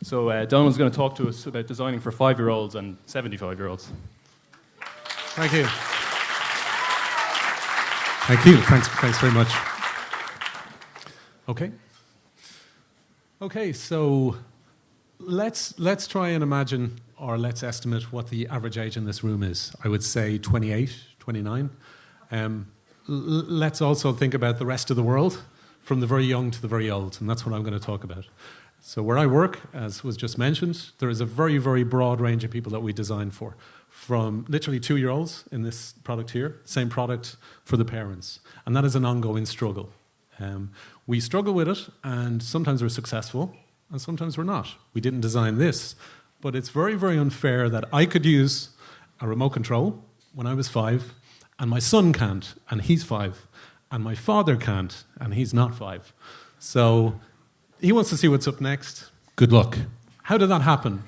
So Donal's going to talk to us about designing for 5-year-olds and 75-year-olds. Thank you. Thank you. Thanks very much. Okay, so let's try and imagine, or let's estimate what the average age in this room is. I would say 28, 29. Let's also think about the rest of the world, from the very young to the very old, and that's what I'm going to talk about. So where I work, as was just mentioned, there is a very, very broad range of people that we design for, from literally 2-year-olds in this product here, same product for the parents, and that is an ongoing struggle. We struggle with it, and sometimes we're successful, and sometimes we're not. We didn't design this, but it's very, very unfair that I could use a remote control when I was 5, and my son can't, and he's 5, and my father can't, and he's not 5. So he wants to see what's up next. Good luck. How did that happen?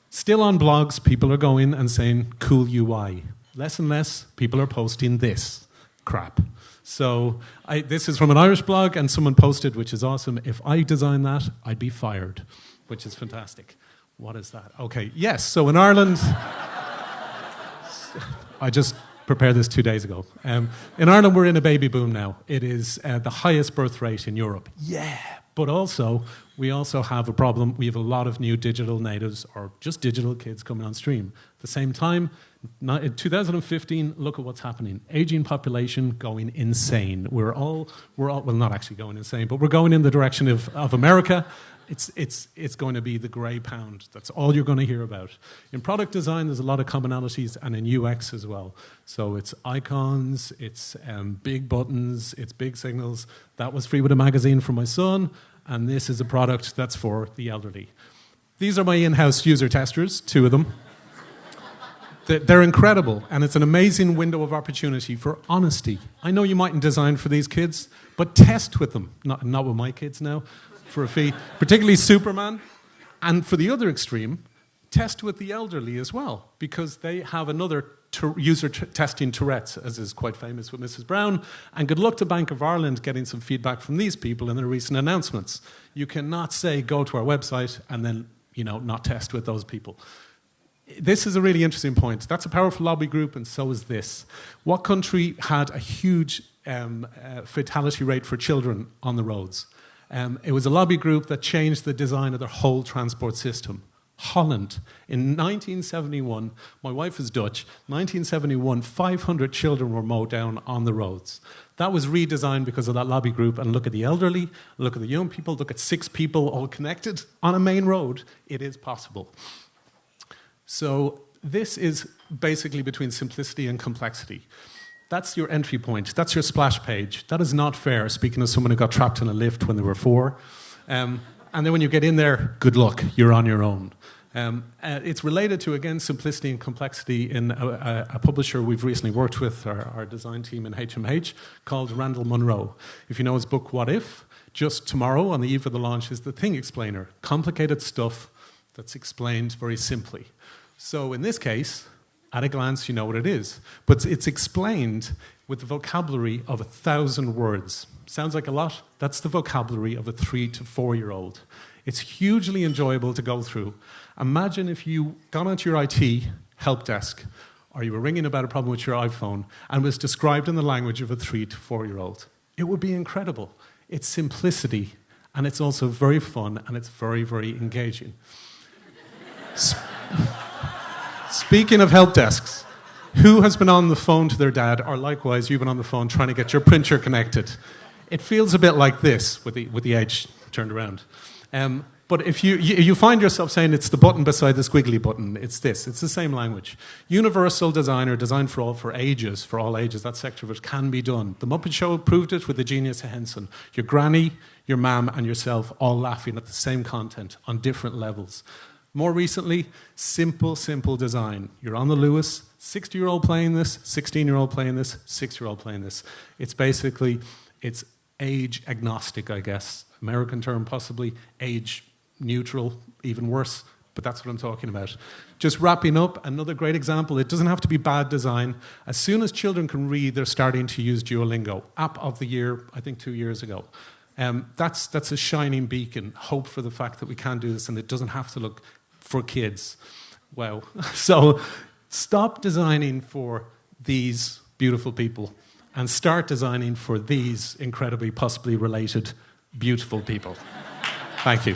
Still on blogs, people are going and saying, cool UI. Less and less, people are posting this crap. So this is from an Irish blog, and someone posted, which is awesome, if I designed that, I'd be fired, which is fantastic. What is that? Okay, yes, so in Ireland, I just prepared this 2 days ago. In Ireland, we're in a baby boom now. It is the highest birth rate in Europe. Yeah, but also, we also have a problem. We have a lot of new digital natives, or just digital kids coming on stream. At the same time, in 2015, look at what's happening. Aging population going insane. We're all well, not actually going insane, but we're going in the direction of America. It's going to be the grey pound. That's all you're going to hear about. In product design, there's a lot of commonalities, and in UX as well. So it's icons, it's big buttons, it's big signals. That was free with a magazine for my son, and this is a product that's for the elderly. These are my in-house user testers, 2 of them. They're incredible, and it's an amazing window of opportunity for honesty. I know you mightn't design for these kids, but test with them. Not with my kids now, for a fee. Particularly Superman. And for the other extreme, test with the elderly as well, because they have another user testing Tourette's, as is quite famous with Mrs. Brown. And good luck to Bank of Ireland getting some feedback from these people in their recent announcements. You cannot say, go to our website, and then, not test with those people. This is a really interesting point. That's a powerful lobby group, and so is this. What country had a huge fatality rate for children on the roads? It was a lobby group that changed the design of their whole transport system. Holland. In 1971, my wife is Dutch, 1971, 500 children were mowed down on the roads. That was redesigned because of that lobby group, and look at the elderly, look at the young people, look at 6 people all connected on a main road. It is possible. So this is basically between simplicity and complexity. That's your entry point. That's your splash page. That is not fair, speaking of someone who got trapped in a lift when they were 4. And then when you get in there, good luck, you're on your own. It's related to, again, simplicity and complexity in a publisher we've recently worked with, our design team in HMH, called Randall Munro. If you know his book, What If? Just tomorrow, on the eve of the launch, is the Thing Explainer. Complicated stuff that's explained very simply. So in this case, at a glance, you know what it is. But it's explained with the vocabulary of 1,000 words. Sounds like a lot? That's the vocabulary of a 3 to 4-year-old. It's hugely enjoyable to go through. Imagine if you got onto your IT help desk, or you were ringing about a problem with your iPhone, and was described in the language of a 3 to 4-year-old. It would be incredible. It's simplicity, and it's also very fun, and it's very, very engaging. Speaking of help desks, who has been on the phone to their dad, or likewise, you've been on the phone trying to get your printer connected? It feels a bit like this, with the edge turned around. But if you find yourself saying it's the button beside the squiggly button, it's this. It's the same language. Universal design, or design for all ages, that sector of it can be done. The Muppet Show proved it with the genius of Henson. Your granny, your mum, and yourself all laughing at the same content on different levels. More recently, simple design. You're on the Lewis, 60-year-old playing this, 16-year-old playing this, 6-year-old playing this. It's age agnostic, I guess. American term, possibly. Age neutral, even worse. But that's what I'm talking about. Just wrapping up, another great example. It doesn't have to be bad design. As soon as children can read, they're starting to use Duolingo. App of the year, I think 2 years ago. That's a shining beacon, hope for the fact that we can do this and it doesn't have to look for kids. Wow. So stop designing for these beautiful people and start designing for these incredibly, possibly related, beautiful people. Thank you.